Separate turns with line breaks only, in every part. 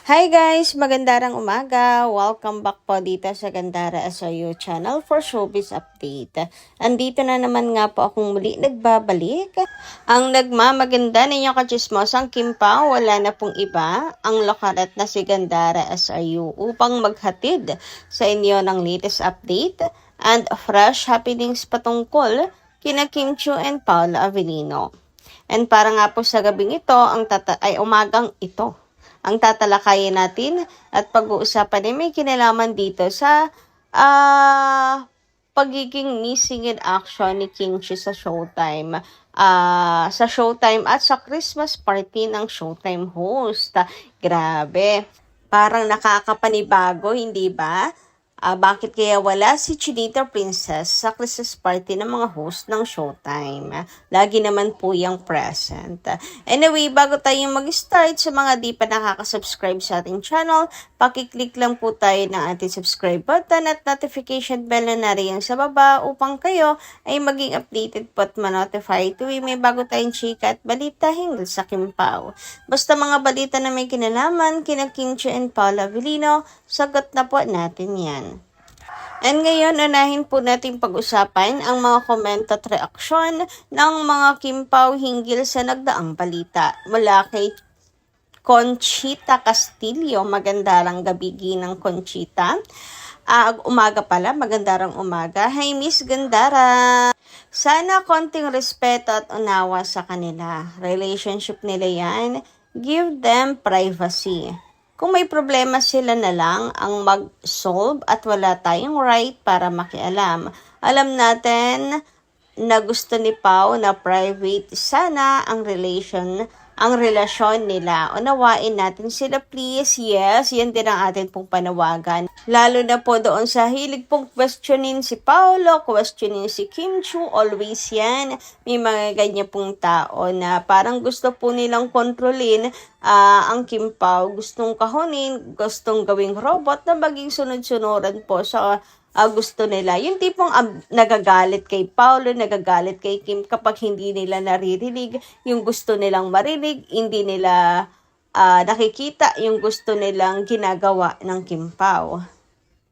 Hi guys! Magandang umaga! Welcome back po dito sa Gandara SRU channel for showbiz update. Andito na naman nga po akong muli nagbabalik. Ang nagmamaganda ninyong kachismosang Kim Pao, wala na pong iba, ang lokaret na si Gandara SRU upang maghatid sa inyo ng latest update and fresh happenings patungkol kina Kim Chiu and Paula Avellino. And para nga po sa gabing ito, umagang ito, ang tatalakayin natin at pag-uusapan ay may kinalaman dito sa pagiging missing in action ni King Chiu sa Showtime. Sa Showtime at sa Christmas party ng Showtime host. Grabe, parang nakakapanibago, hindi ba? Bakit kaya wala si Chinita Princess sa Christmas party ng mga host ng Showtime? Lagi naman po yung present. Anyway, bago tayo mag-start, sa mga di pa nakaka-subscribe sa ating channel, pakiclick lang po tayo ng ating subscribe button at notification bell na nariyan sa baba upang kayo ay maging updated po at ma-notify tuwing may bago tayong chika at balita hinggil sa Kim Pao. Basta mga balita na may kinalaman kina Kim Chiu and Paula Avellino, sagot na po natin yan. And ngayon, unahin po natin pag-usapan ang mga komento at reaksyon ng mga Kim Pao hinggil sa nagdaang balita mula kay Conchita Castillo. Magandang gabi ginang Conchita. Umaga pala, magandang umaga. Hi Miss Gandara. Sana konting respeto at unawa sa kanila. Relationship nila yan. Give them privacy. Kung may problema sila na lang ang mag-solve at wala tayong right para makialam. Alam natin na gusto ni Pao na private sana ang relasyon nila. Unawain natin sila please. Yes, yan din ang atin pong panawagan. Lalo na po doon sa hilig pong questionin si Paolo, questionin si Kim Chiu, always yan. May mga ganyan pong tao na parang gusto po nilang kontrolin ang Kim Pao. Gustong kahunin, gustong gawing robot na maging sunod-sunuran po sa gusto nila. Yung tipong nagagalit kay Paolo, nagagalit kay Kim kapag hindi nila naririnig yung gusto nilang marinig, hindi nila nakikita yung gusto nilang ginagawa ng Kim Pao.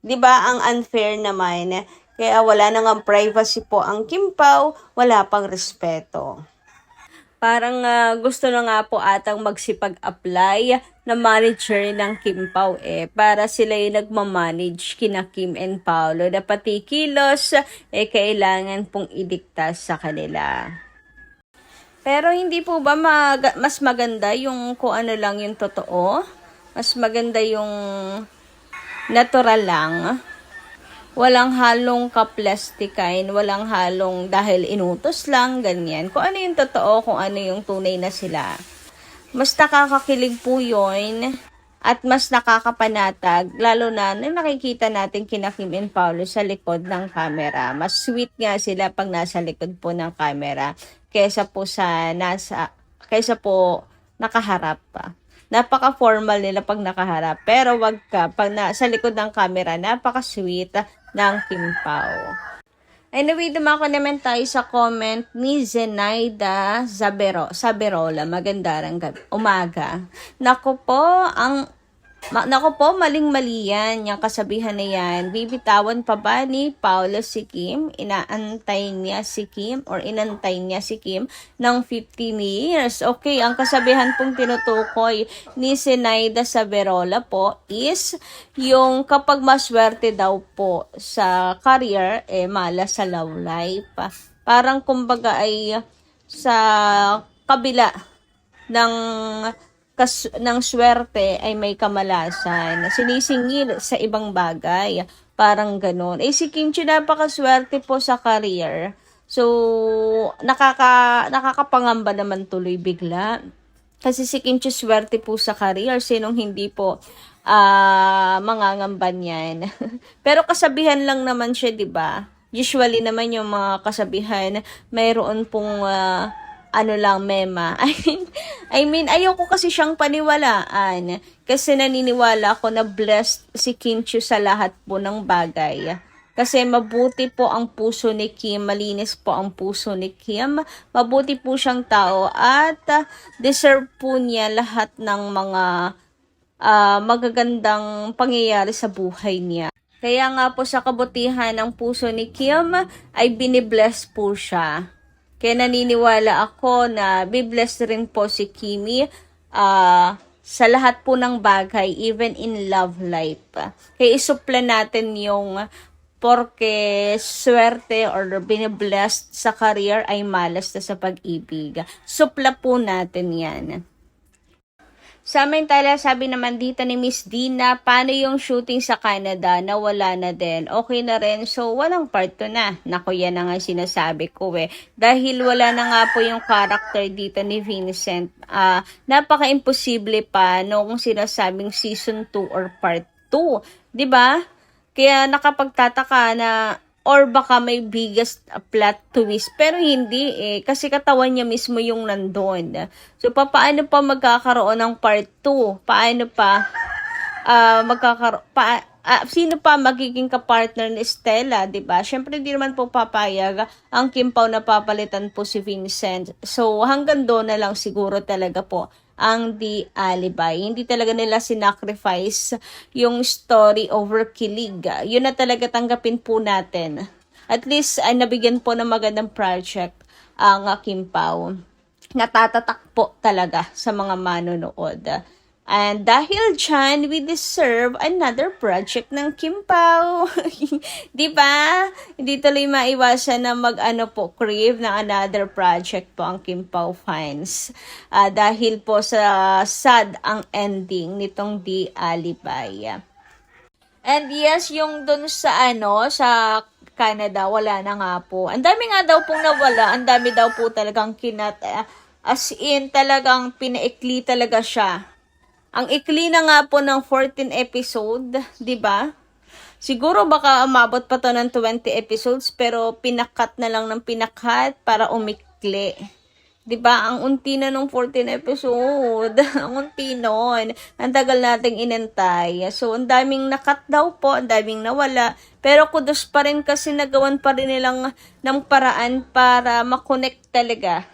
'Di ba ang unfair naman? Kaya wala nang privacy po ang Kim Pao, wala pang respeto. Parang gusto na nga po atang magsipag-apply na manager ng Kim Pao para sila yung nagmamanage kina Kim and Paolo na pati kilos kailangan pong idikta sa kanila. Pero hindi po ba mas maganda yung kung ano lang yung totoo? Mas maganda yung natural lang? Walang halong kaplastikain, walang halong dahil inutos lang, ganyan. Kung ano yung totoo, kung ano yung tunay na sila. Mas nakakakilig po yun at mas nakakapanatag, lalo na nakikita natin kina Kim and Paolo sa likod ng camera. Mas sweet nga sila pag nasa likod po ng camera kaysa po nakaharap pa. Napaka-formal nila pag nakaharap. Pero wag ka, pag sa likod ng camera, napaka-sweet ng Kim Pao. Anyway, dumako naman tayo sa comment ni Zenaida Saberola. Magandang umaga. Naku po, maling-mali yan. Yung kasabihan na yan. Bibitawan pa ba ni Paolo si Kim? Inantay niya si Kim ng 15 years. Okay, ang kasabihan pong tinutukoy ni Zenaida Saberola po is yung kapag maswerte daw po sa career, malas sa love life. Parang kumbaga ay sa kabila ng swerte ay may kamalasan, sinisingil sa ibang bagay, parang ganun. Si Kim Chiu napakaswerte po sa career, so nakakapangamba naman tuloy bigla. Kasi si Kim Chiu swerte po sa career, sinong hindi po mangangamba niyan. Pero kasabihan lang naman siya, 'di ba? Usually naman yung mga kasabihan, mayroon pong mema. I mean, ayoko kasi siyang paniwalaan. Kasi naniniwala ako na blessed si Kim Chiu sa lahat po ng bagay. Kasi mabuti po ang puso ni Kim, malinis po ang puso ni Kim, mabuti po siyang tao at deserve po niya lahat ng mga magagandang pangyayari sa buhay niya. Kaya nga po sa kabutihan ng puso ni Kim ay binibless po siya. Kaya naniniwala ako na bibless rin po si Kimi sa lahat po ng bagay, even in love life. Kaya isupla natin yung porke swerte or biniblessed sa career ay malas na sa pag-ibig. Supla po natin yan. Samantala, sabi naman dito ni Miss Dina, paano yung shooting sa Canada? Nawala na din. Okay na rin. So, walang part 2 na. Naku, yan na nga sinasabi ko eh. Dahil wala na nga po yung character dito ni Vincent. Napaka-imposible pa nung sinasabing season 2 or part 2. 'Di ba? Kaya nakapagtataka na or baka may biggest plot twist. Pero hindi eh. Kasi katawan niya mismo yung nandun. So, paano pa magkakaroon ng part 2? Paano pa sino pa magiging kapartner ni Stella, 'di ba? Syempre hindi naman po papayag ang Kim Pao na papalitan po si Vincent. So, hanggang doon na lang siguro talaga po ang The Alibi. Hindi talaga nila sinacrifice yung story over kilig. Yun na talaga tanggapin po natin. At least ay nabigyan po ng magandang project ang Kim Pao. Natatatak po talaga sa mga manonood. And dahil dyan, we deserve another project ng Kim Pao. Di ba? Hindi tuloy maiwasan na crave ng another project po ang Kim Pao fans. Dahil po sa sad ang ending nitong The Alibi. And yes, yung dun sa sa Canada, wala na nga po. Ang dami nga daw pong nawala. Ang dami daw po talagang as in, talagang pinaikli talaga siya. Ang ikli na nga po ng 14 episode, 'di ba? Siguro baka umabot pa to ng 20 episodes pero pinakat na lang ng pinakat para umikli. 'Di ba? Ang unti na nung 14 episode. Ang unti noon. Ang tagal nating inantay. So, ang daming nakat daw po, ang daming nawala. Pero kudos pa rin kasi nagawan pa rin nilang ng paraan para makonect talaga.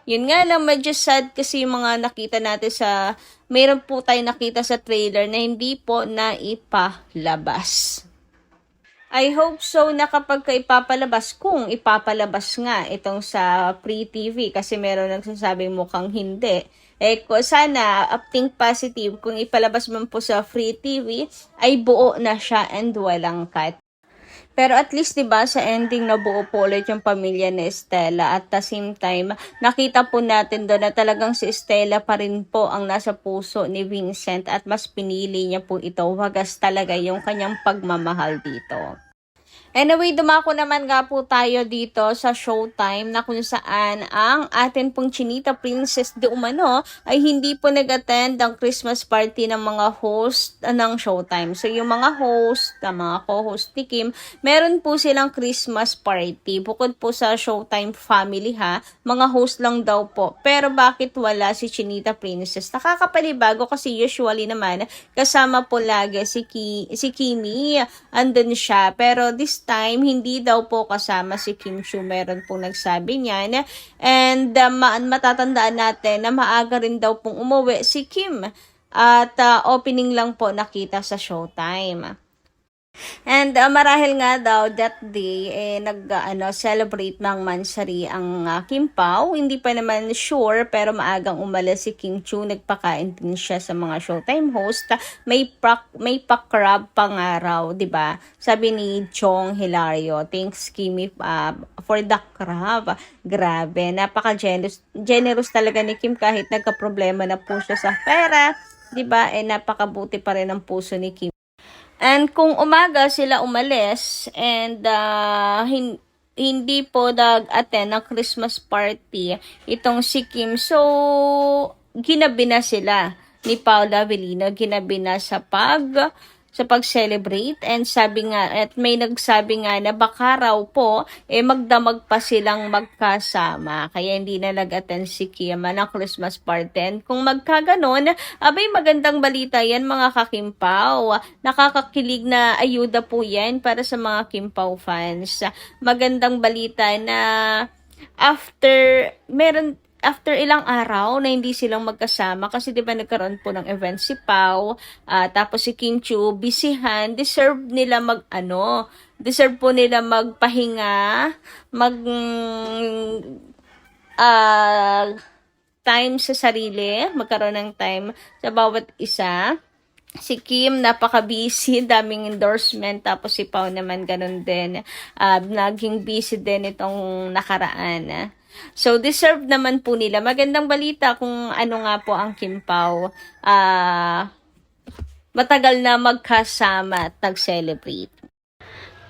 Yun nga lang, medyo sad kasi yung mga nakita natin mayroon po tayo nakita sa trailer na hindi po naipalabas. I hope so na kapag ipapalabas, kung ipapalabas nga itong sa Free TV, kasi meron nagsasabing mukhang hindi. Sana, think positive, kung ipalabas man po sa Free TV, ay buo na siya and walang cut. Pero at least 'di ba sa ending nabuo po ulit yung pamilya ni Stella at the same time nakita po natin doon na talagang si Stella pa rin po ang nasa puso ni Vincent at mas pinili niya po ito, wagas talaga yung kanyang pagmamahal dito. Anyway, dumako naman nga po tayo dito sa Showtime na kung saan ang atin pong Chinita Princess de Umano ay hindi po nag-attend ang Christmas party ng mga host ng Showtime. So, yung mga host, mga co-host ni Kim, meron po silang Christmas party. Bukod po sa Showtime family mga host lang daw po. Pero bakit wala si Chinita Princess? Nakakapanibago kasi usually naman kasama po lagi si Kimi, andun siya. Pero this time, hindi daw po kasama si Kim Chiu. Meron pong nagsabi niyan. And matatandaan natin na maaga rin daw pong umuwi si Kim. At opening lang po nakita sa Showtime. And marahil nga daw that day celebrate ng mansari ang Kim Pao. Hindi pa naman sure pero maagang umalis si Kim Chiu, nagpakain din siya sa mga Showtime host. May pa-crab pa nga raw, 'di ba? Sabi ni Chong Hilario, "Thanks Kimi for the crab." Grabe, napaka-generous talaga ni Kim kahit nagka-problema na po siya sa pera, 'di ba? Napakabuti pa rin ang puso ni Kim. And kung umaga sila umalis and hindi po nag-attend ng Christmas party itong si Kim, so ginabi na sila ni Paula Avellino, ginabi na sa pag-celebrate and sabi nga at may nagsabi nga na baka raw po magdamag pa silang magkasama kaya hindi na nag-attend si Kim ng Christmas party. And kung magkaganon, abay magandang balita yan mga kakimpaw, nakakakilig na ayuda po yan para sa mga Kimpaw fans. Magandang balita na after after ilang araw na hindi silang magkasama kasi 'di ba nagkaroon po ng event si Pao, tapos si Kim Chiu bisihan, deserve po nila magpahinga, ah, time sa sarili, magkaroon ng time sa bawat isa. Si Kim, napaka-busy, daming endorsement. Tapos si Pao naman, ganun din. Naging busy din itong nakaraan. So, deserve naman po nila. Magandang balita kung ano nga po ang Kim Pao. Matagal na magkasama at nag-celebrate.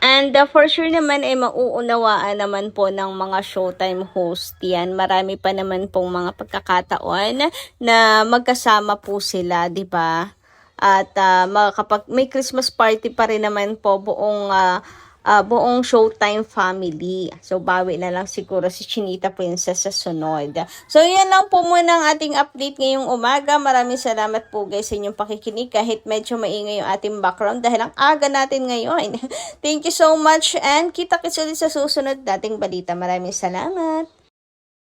And for sure naman ay mauunawaan naman po ng mga Showtime host yan. Marami pa naman pong mga pagkakataon na magkasama po sila, di ba? At kapag may Christmas party pa rin naman po buong Showtime family. So, bawi na lang siguro si Chinita Princess sa sunod. So, yan lang po muna ang ating update ngayong umaga. Maraming salamat po guys sa inyong pakikinig kahit medyo maingay yung ating background dahil ang aga natin ngayon. Thank you so much and kita-kits ulit sa susunod dating balita. Maraming salamat.